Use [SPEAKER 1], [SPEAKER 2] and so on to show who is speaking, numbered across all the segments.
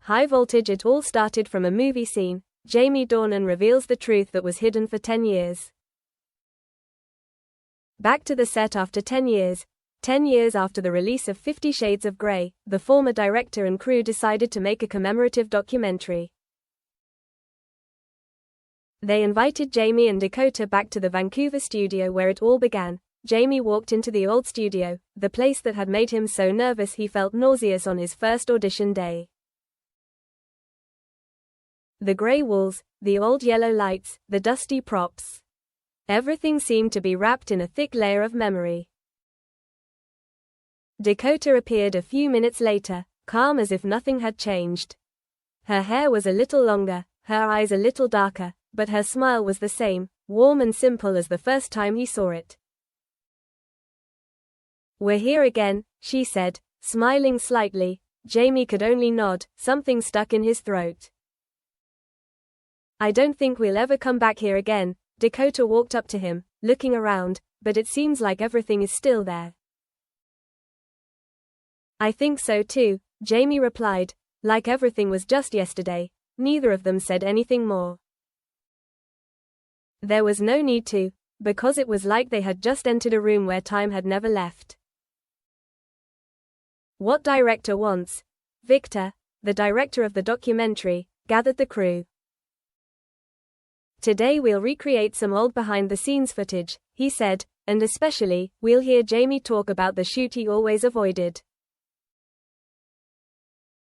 [SPEAKER 1] High voltage. It all started from a movie scene. Jamie Dornan reveals the truth that was hidden for 10 years. Back to the set after 10 years. 10 years after the release of 50 Shades of Grey, the former director and crew decided to make a commemorative documentary. They invited Jamie and Dakota back to the Vancouver studio where it all began. Jamie walked into the old studio, the place that had made him so nervous he felt nauseous on his first audition day. The grey walls, the old yellow lights, the dusty props. Everything seemed to be wrapped in a thick layer of memory. Dakota appeared a few minutes later, calm as if nothing had changed. Her hair was a little longer, her eyes a little darker, but her smile was the same, warm and simple as the first time he saw it. "We're here again," she said, smiling slightly. Jamie could only nod, something stuck in his throat. "I don't think we'll ever come back here again." Dakota walked up to him, looking around, but it seems like everything is still there. "I think so too," Jamie replied, like everything was just yesterday. Neither of them said anything more. There was no need to, because it was like they had just entered a room where time had never left. "What director wants?" Victor, the director of the documentary, gathered the crew. "Today we'll recreate some old behind-the-scenes footage," he said, "and especially, we'll hear Jamie talk about the shoot he always avoided."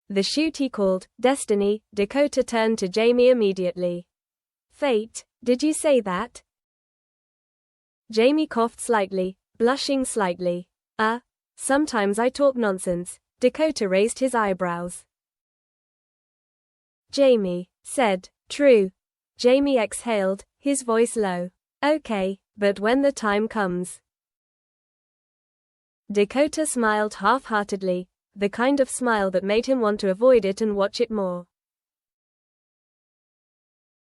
[SPEAKER 1] The shoot he called Destiny. Dakota turned to Jamie immediately. "Fate, did you say that?" Jamie coughed slightly, blushing slightly. Sometimes I talk nonsense." Dakota raised his eyebrows. Jamie said, "True." Jamie exhaled, his voice low. "Okay, but when the time comes." Dakota smiled half-heartedly, the kind of smile that made him want to avoid it and watch it more.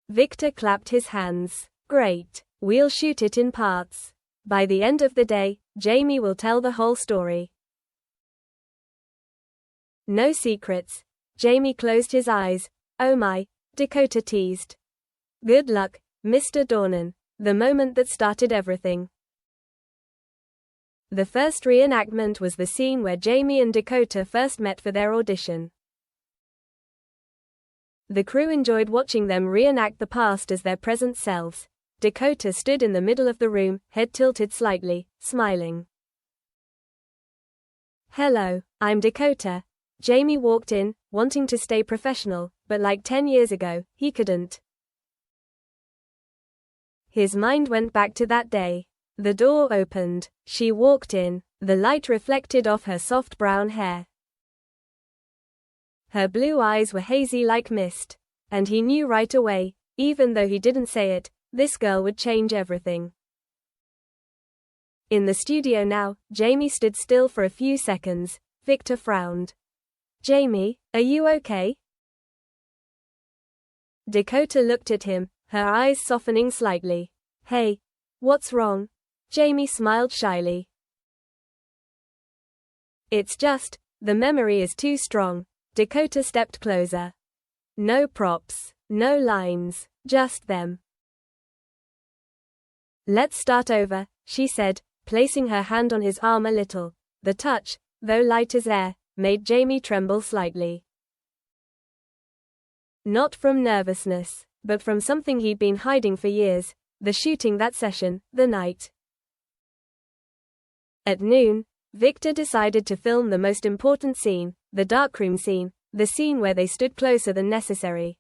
[SPEAKER 1] Victor clapped his hands. "Great. We'll shoot it in parts. By the end of the day, Jamie will tell the whole story. No secrets." Jamie closed his eyes. "Oh my," Dakota teased. "Good luck, Mr. Dornan." The moment that started everything. The first reenactment was the scene where Jamie and Dakota first met for their audition. The crew enjoyed watching them reenact the past as their present selves. Dakota stood in the middle of the room, head tilted slightly, smiling. "Hello, I'm Dakota." Jamie walked in, wanting to stay professional, but like 10 years ago, he couldn't. His mind went back to that day. The door opened. She walked in. The light reflected off her soft brown hair. Her blue eyes were hazy like mist. And he knew right away, even though he didn't say it, this girl would change everything. In the studio now, Jamie stood still for a few seconds. Victor frowned. "Jamie, are you okay?" Dakota looked at him, her eyes softening slightly. "Hey, what's wrong?" Jamie smiled shyly. "It's just, the memory is too strong." Dakota stepped closer. "No props, no lines, just them." "Let's start over," she said, placing her hand on his arm a little. The touch, though light as air, made Jamie tremble slightly. Not from nervousness, but from something he'd been hiding for years. The shooting that session, the night. At noon, Victor decided to film the most important scene, the darkroom scene, the scene where they stood closer than necessary.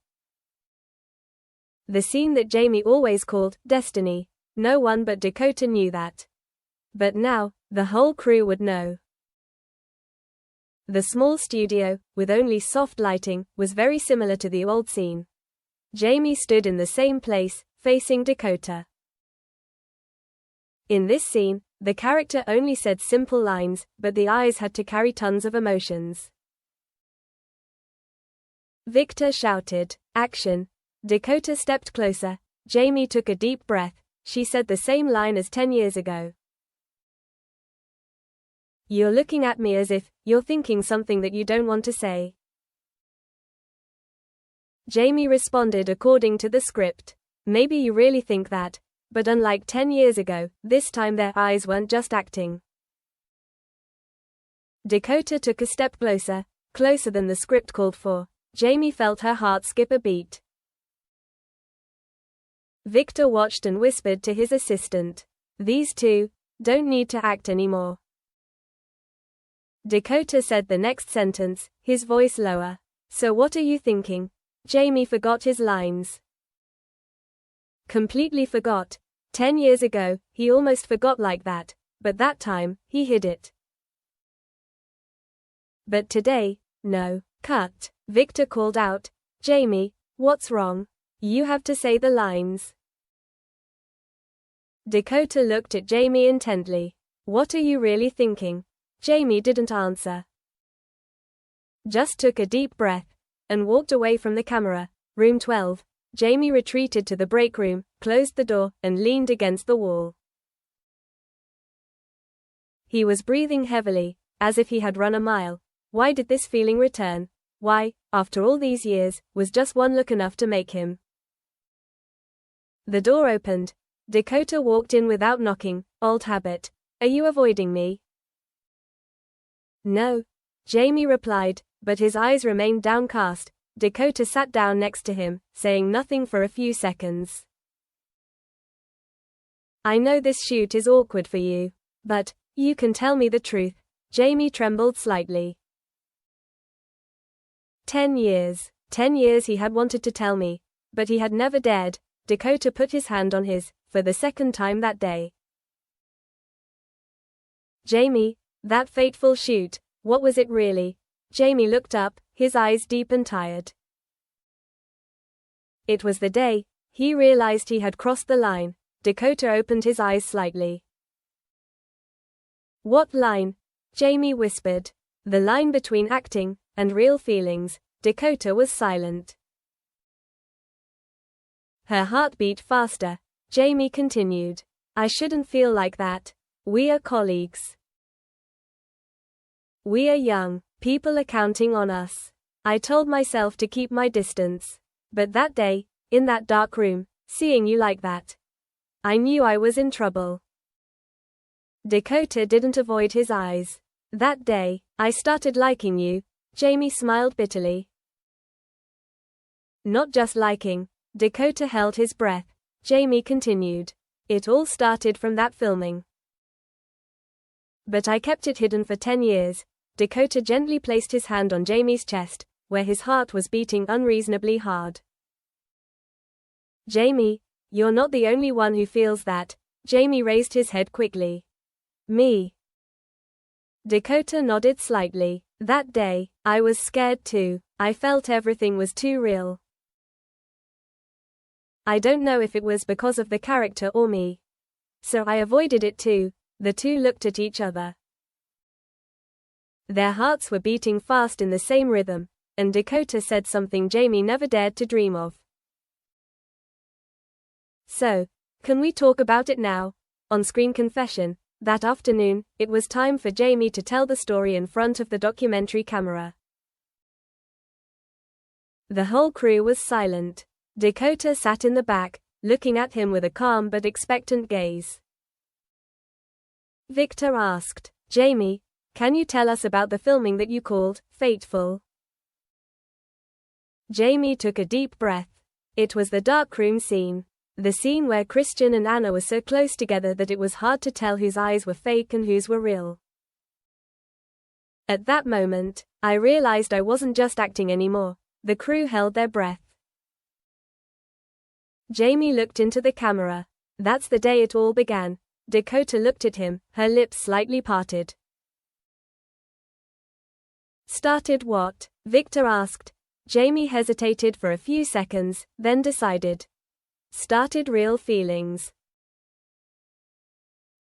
[SPEAKER 1] The scene that Jamie always called Destiny. No one but Dakota knew that. But now, the whole crew would know. The small studio, with only soft lighting, was very similar to the old scene. Jamie stood in the same place, facing Dakota. In this scene, the character only said simple lines, but the eyes had to carry tons of emotions. Victor shouted, "Action!" Dakota stepped closer. Jamie took a deep breath. She said the same line as 10 years ago. "You're looking at me as if you're thinking something that you don't want to say." Jamie responded according to the script. Maybe you really think that, but unlike 10 years ago, this time their eyes weren't just acting. Dakota took a step closer, closer than the script called for. Jamie felt her heart skip a beat. Victor watched and whispered to his assistant, "These two don't need to act anymore." Dakota said the next sentence, his voice lower. "So what are you thinking?" Jamie forgot his lines. Completely forgot. 10 years ago, he almost forgot like that, but that time, he hid it. But today, no. Cut. Victor called out, "Jamie, what's wrong? You have to say the lines." Dakota looked at Jamie intently. "What are you really thinking?" Jamie didn't answer. Just took a deep breath, and walked away from the camera. Room 12. Jamie retreated to the break room, closed the door, and leaned against the wall. He was breathing heavily, as if he had run a mile. Why did this feeling return? Why, after all these years, was just one look enough to make him? The door opened. Dakota walked in without knocking. Old habit. "Are you avoiding me?" "No," Jamie replied, but his eyes remained downcast. Dakota sat down next to him, saying nothing for a few seconds. "I know this shoot is awkward for you, but you can tell me the truth." Jamie trembled slightly. 10 years. 10 years he had wanted to tell me, but he had never dared. Dakota put his hand on his, for the second time that day. "Jamie, that fateful shoot, what was it really?" Jamie looked up, his eyes deep and tired. It was the day he realized he had crossed the line. Dakota opened his eyes slightly. "What line?" Jamie whispered. "The line between acting and real feelings." Dakota was silent. Her heart beat faster. Jamie continued, "I shouldn't feel like that. We are colleagues. We are young. People are counting on us." I told myself to keep my distance. But that day, in that dark room, seeing you like that, I knew I was in trouble. Dakota didn't avoid his eyes. "That day, I started liking you." Jamie smiled bitterly. "Not just liking." Dakota held his breath. Jamie continued, "It all started from that filming. But I kept it hidden for 10 years. Dakota gently placed his hand on Jamie's chest, where his heart was beating unreasonably hard. "Jamie, you're not the only one who feels that." Jamie raised his head quickly. "Me?" Dakota nodded slightly. "That day, I was scared too. I felt everything was too real. I don't know if it was because of the character or me. So I avoided it too." The two looked at each other. Their hearts were beating fast in the same rhythm, and Dakota said something Jamie never dared to dream of. "So, can we talk about it now?" On-screen confession. That afternoon, it was time for Jamie to tell the story in front of the documentary camera. The whole crew was silent. Dakota sat in the back, looking at him with a calm but expectant gaze. Victor asked, "Jamie, can you tell us about the filming that you called fateful?" Jamie took a deep breath. It was the darkroom scene. The scene where Christian and Anna were so close together that it was hard to tell whose eyes were fake and whose were real. At that moment, I realized I wasn't just acting anymore. The crew held their breath. Jamie looked into the camera. "That's the day it all began." Dakota looked at him, her lips slightly parted. "Started what?" Victor asked. Jamie hesitated for a few seconds, then decided. "Started real feelings.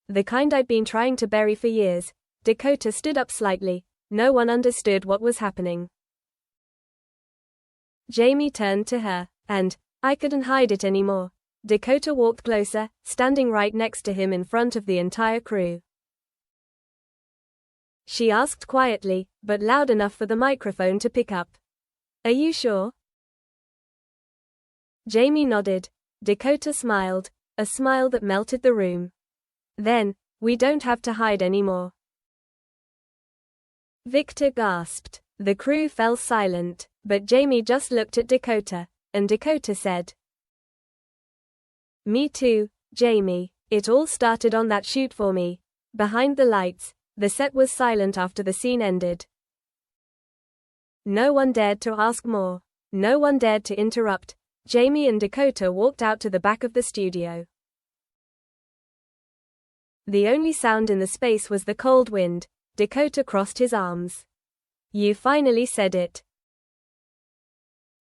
[SPEAKER 1] The kind I'd been trying to bury for years." Dakota stood up slightly. No one understood what was happening. Jamie turned to her, and I couldn't hide it anymore. Dakota walked closer, standing right next to him in front of the entire crew. She asked quietly, but loud enough for the microphone to pick up, "Are you sure?" Jamie nodded. Dakota smiled, a smile that melted the room. Then, we don't have to hide anymore. Victor gasped. The crew fell silent, but Jamie just looked at Dakota, and Dakota said, "Me too, Jamie. It all started on that shoot for me. Behind the lights, the set was silent after the scene ended. No one dared to ask more. No one dared to interrupt. Jamie and Dakota walked out to the back of the studio. The only sound in the space was the cold wind. Dakota crossed his arms. You finally said it."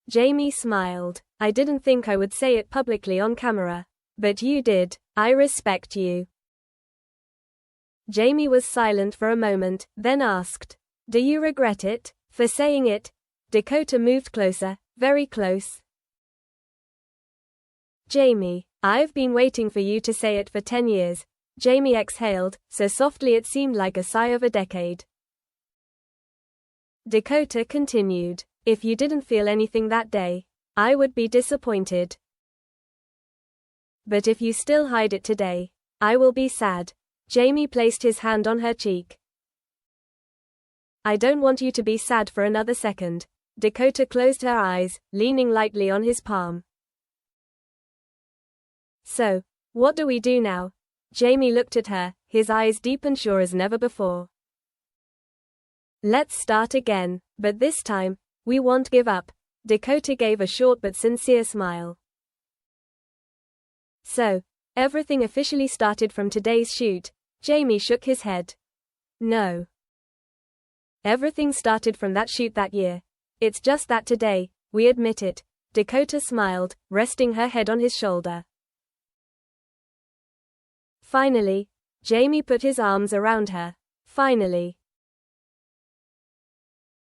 [SPEAKER 1] Jamie smiled. "I didn't think I would say it publicly on camera. But you did. I respect you." Jamie was silent for a moment, then asked, "Do you regret it, for saying it?" Dakota moved closer, very close. "Jamie, I've been waiting for you to say it for 10 years. Jamie exhaled, so softly it seemed like a sigh of a decade. Dakota continued, "If you didn't feel anything that day, I would be disappointed. But if you still hide it today, I will be sad." Jamie placed his hand on her cheek. "I don't want you to be sad for another second." Dakota closed her eyes, leaning lightly on his palm. "So, what do we do now?" Jamie looked at her, his eyes deep and sure as never before. "Let's start again, but this time, we won't give up." Dakota gave a short but sincere smile. "So, everything officially started from today's shoot?" Jamie shook his head. "No. Everything started from that shoot that year. It's just that today, we admit it." Dakota smiled, resting her head on his shoulder. Finally, Jamie put his arms around her. Finally.